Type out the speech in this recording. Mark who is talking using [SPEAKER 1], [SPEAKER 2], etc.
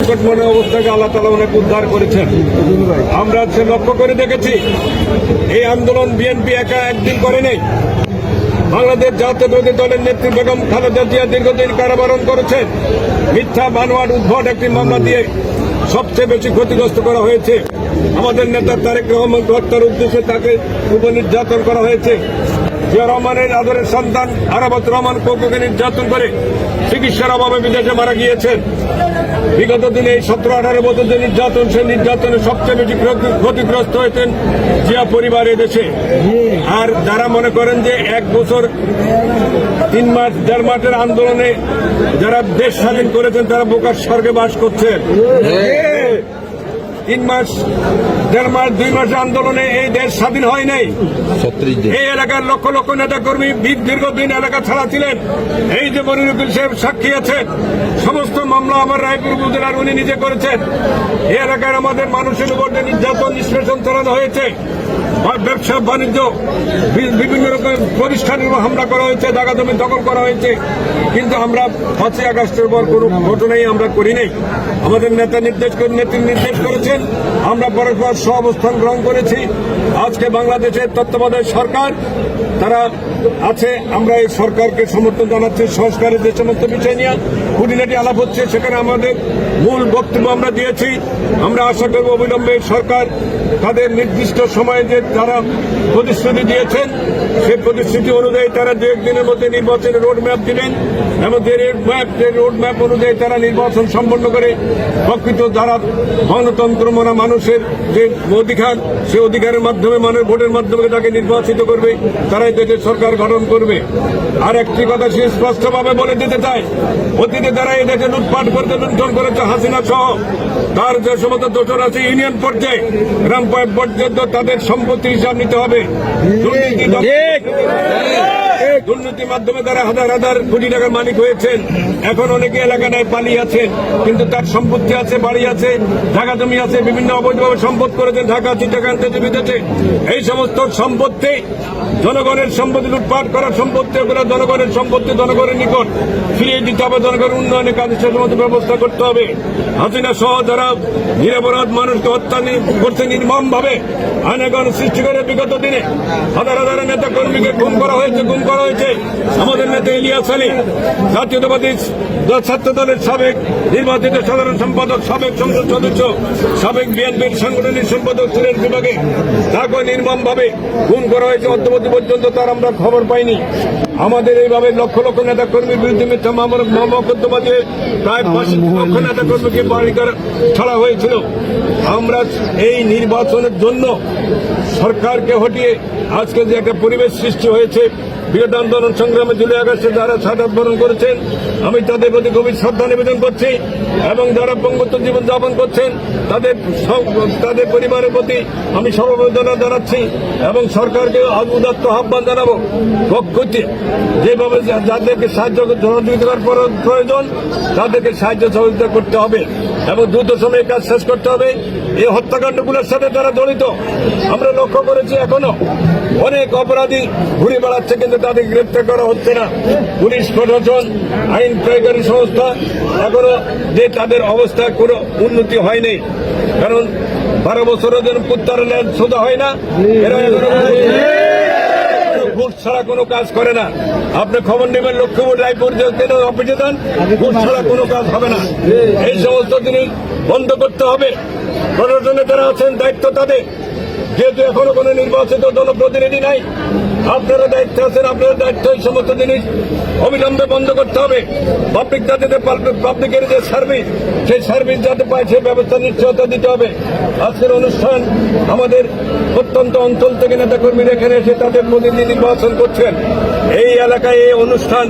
[SPEAKER 1] সংকটময় অবস্থাকে আল্লাহ তাআলা ওনাকে উদ্ধার করেছেন। আমরা সে লক্ষ্য করে দেখেছি এই আন্দোলন বিএনপি একা একদিন করে নেই। বাংলাদেশ জাতীয়তাবাদী দলের নেত্রী বেগম খালেদা জিয়া দীর্ঘদিন কারাবরণ করেছেন। মিথ্যা বানোয়াট উদ্ভট একটি মামলা দিয়ে সবচেয়ে বেশি ক্ষতিগ্রস্ত করা হয়েছে। আমাদের নেতা তারেক রহমানকে হত্যার উদ্দেশ্যে তাকে উপর নির্যাতন করা হয়েছে। জিয়া রহমানের আদরের সন্তান আরাফাত রহমান কোকোকে নির্যাতন করে চিকিৎসার অভাবে বিদেশে মারা গিয়েছেন। বিগত দিনে এই 17-18 বছর যে নির্যাতন, সেই নির্যাতনে সবচেয়ে বেশি ক্ষতিগ্রস্ত হয়েছেন জিয়া পরিবার দেশে। আর যারা মনে করেন যে 1 বছর 3 মাস 1.5 মাসের আন্দোলনে যারা দেশ স্বাধীন করেছেন তারা বোকার স্বর্গে বাস করছেন। 3 মাস 1.5 মাস 2 মাস আন্দোলনে এই দেশ স্বাধীন হয় নাই। এই এলাকার লক্ষ লক্ষ নেতা কর্মী দীর্ঘদিন এলাকা ছাড়া ছিলেন। এই যে মনিরুদ্দিন সাহেব সাক্ষী আছেন, সমস্ত মামলা আমার রায়পুর উপজেলার উনি নিজে করেছেন। এই এলাকার আমাদের মানুষের উপর নির্যাতন নিষ্পেষণ চালানো হয়েছে। ব্যবসা বাণিজ্য বিভিন্ন রকম প্রতিষ্ঠানের হামলা করা হয়েছে, জায়গা জমি দখল করা হয়েছে। কিন্তু আমরা 5ই আগস্টের পর কোন ঘটনাই আমরা করি নাই। আমাদের নেত্রী নির্দেশ করেছেন, আমরা পরস্পর সহাবস্থান গ্রহণ করেছি। আজকে বাংলাদেশের তত্ত্বাবধায়ক সরকার তারা আছে, আমরা এই সরকারকে সমর্থন জানাচ্ছি। সংস্কারের যে সমস্ত বিষয় নিয়ে খুঁটিনাটি আলাপ হচ্ছে, সেখানে আমাদের মূল বক্তব্য আমরা দিয়েছি। আমরা আশা করব অবিলম্বে সরকার তাদের নির্দিষ্ট সময়ে যে তারা প্রতিশ্রুতি দিয়েছেন, সেই প্রতিশ্রুতি অনুযায়ী তারা 2-1 দিনের মধ্যে নির্বাচনের রোড ম্যাপ দিবেন এবং রোড ম্যাপ অনুযায়ী তারা নির্বাচন সম্পন্ন করে প্রকৃত যারা গণতন্ত্র মানা মানুষের যে অধিকার, সেই অধিকারের মাধ্যমে মানুষের ভোটের মাধ্যমে তাকে নির্বাচিত করবে, তারাই দেশের সরকার গঠন করবে। আর একটি কথা সে স্পষ্টভাবে বলে দিতে চায়, অতীতে তারা এই দেশে লুটপাট করতে লুণ্ঠন করেছে হাসিনা সহ তার যে সমস্ত দোষর আছে ইউনিয়ন পর্যায়ে, গ্রাম পর্যন্ত তাদের সম্পত্তি হিসাব নিতে হবে। দুর্নীতির মাধ্যমে তারা হাজার হাজার কোটি টাকার মালিক হয়েছেন। এখন অনেকে এলাকায় পালিয়ে আছেন, কিন্তু তার সম্পত্তি আছে, বাড়ি আছে, জায়গা জমি আছে, বিভিন্ন অবৈধভাবে সম্পদ করেছেন ঢাকা, চিটাগাং থেকে বিদেশে। এই সমস্ত সম্পত্তি জনগণের সম্পত্তি, লুটপাট করার সম্পত্তি, ওগুলো জনগণের সম্পত্তি জনগণের নিকট ফিরিয়ে দিতে হবে। জনগণের উন্নয়নের কাজে সে সমস্ত ব্যবস্থা করতে হবে। হাসিনা সহ যারা নিরপরাধ মানুষকে হত্যা করছে নির্মমভাবে, আইনাগণ সৃষ্টি করে বিগত দিনে হাজার হাজার নেতা কর্মীকে গুম করা হয়েছে। আমাদের নেতা ইলিয়াস আলী, জাতীয়তাবাদী ছাত্র দলের সাবেক নির্বাচিত সাধারণ সম্পাদক, সাবেক সংসদ সদস্য, সাবেক বিএনপির সাংগঠনিক সম্পাদক সিলেট বিভাগে তাকে নির্মমভাবে গুম করা হয়েছে। অদ্যবধি পর্যন্ত তার আমরা খবর পাইনি। আমাদের এইভাবে লক্ষ লক্ষ নেতা কর্মীর বিরুদ্ধে মিথ্যা মকদ্দমা দিয়ে প্রায় 5 লক্ষ নেতা কর্মীকে বাড়ি ছাড়া হয়েছিল। আমরা এই নির্বাচনের জন্য সরকারকে হটিয়ে আজকে যে একটা পরিবেশ সৃষ্টি হয়েছে, বিগত আন্দোলন সংগ্রামে 2 আগস্টে যারা শাহাদাত বরণ করেছেন, আমি তাদের প্রতি গভীর শ্রদ্ধা নিবেদন করছি এবং যারা পঙ্গুত্ব জীবনযাপন করছেন তাদের পরিবারের প্রতি আমি সমবেদনা জানাচ্ছি এবং সরকারকে উদাত্ত আহ্বান জানাবো, প্রকৃতি যেভাবে যাদেরকে সাহায্য সহযোগিতা করার প্রয়োজন তাদেরকে সাহায্য সহযোগিতা করতে হবে এবং দ্রুত সময়ে কাজ শেষ করতে হবে। এই হত্যাকাণ্ডগুলোর সাথে তারা জড়িত আমরা লক্ষ্য করেছি। এখনো অনেক অপরাধী ঘুরে বেড়াচ্ছে, কিন্তু তাদের গ্রেপ্তার করা হচ্ছে না। পুলিশ প্রশাসন, আইন প্রয়োগকারী সংস্থা এখনো যে তাদের অবস্থায় কোনো উন্নতি হয়নি, কারণ 12 বছরের জন্য কুত্তার লেজ সোজা হয় না। এরা ঘুষ ছাড়া কোনো কাজ করে না। আপনি খবর নেবেন লক্ষ্মীপুর রায়পুর অফিসে যান, ঘুষ ছাড়া কোনো কাজ হবে না। এই সমস্ত জিনিস বন্ধ করতে হবে। প্রশাসনে যারা আছেন দায়িত্ব তাদের, যেহেতু এখনো কোনো নির্বাচিত জনপ্রতিনিধি নাই, আপনারা দায়িত্বে আছেন, আপনার দায়িত্ব এই সমস্ত জিনিস অবিলম্বে বন্ধ করতে হবে। পাবলিকের যে সার্ভিস, সেই সার্ভিস যাতে পায় সেই ব্যবস্থা নিশ্চয়তা দিতে হবে। আজকের অনুষ্ঠান আমাদের প্রত্যন্ত অঞ্চল থেকে নেতাকর্মীরা এখানে এসে তাদের প্রতিনিধি নির্বাচন করছেন। এই এলাকায় এই অনুষ্ঠান